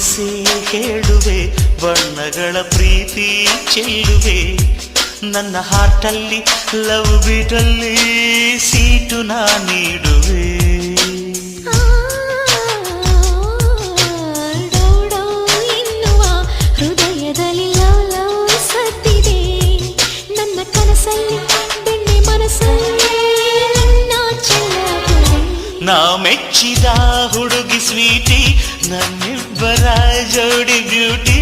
ವಯಸ್ಸೇ ಹೇಳುವೆ ಬಣ್ಣಗಳ ಪ್ರೀತಿ ಚೆಲ್ಲುವೆ ನನ್ನ ಹಾರ್ಟಲ್ಲಿ ಲವ್ ಬೀಟಲ್ಲಿ ಸೀಟು ನಾ ನೀಡುವೆ ಎನ್ನುವ ಹೃದಯದಲ್ಲಿ ಲವ್ ಲವ್ ಸತ್ತಿದೆ ನನ್ನ ಕನಸಲ್ಲಿ ಬೆಣ್ಣೆ ಮನಸ್ಸಲ್ಲಿ ನಿನ್ನ ಚೆಲ್ಲುವೆ ನಾ ಮೆಚ್ಚಿದ ಹುಡುಗಿ ಸ್ವೀಟಿ ನನ್ನಿಬ್ಬರ ಜೋಡಿ ಬ್ಯೂಟಿ